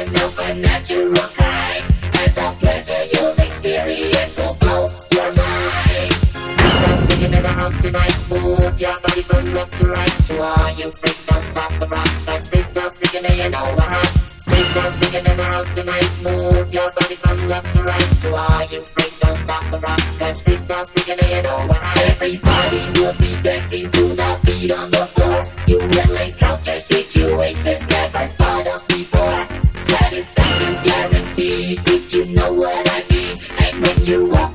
yourself a natural high, and the pleasure you'll experience will blow your mind. Freestyle speaking in the house tonight, move your body from left to right. To all you freaks, don't stop the rock, cause freestyle speaking and you know what hot. Freestyle speaking in the house tonight, move your body from left to right. To all you freaks, don't stop the rock, cause freestyle speaking and you know what hot. Everybody will be dancing to the beat on the floor. You will encounter situations never thought of before. Satisfaction's guaranteed if you know what I mean. And when you walk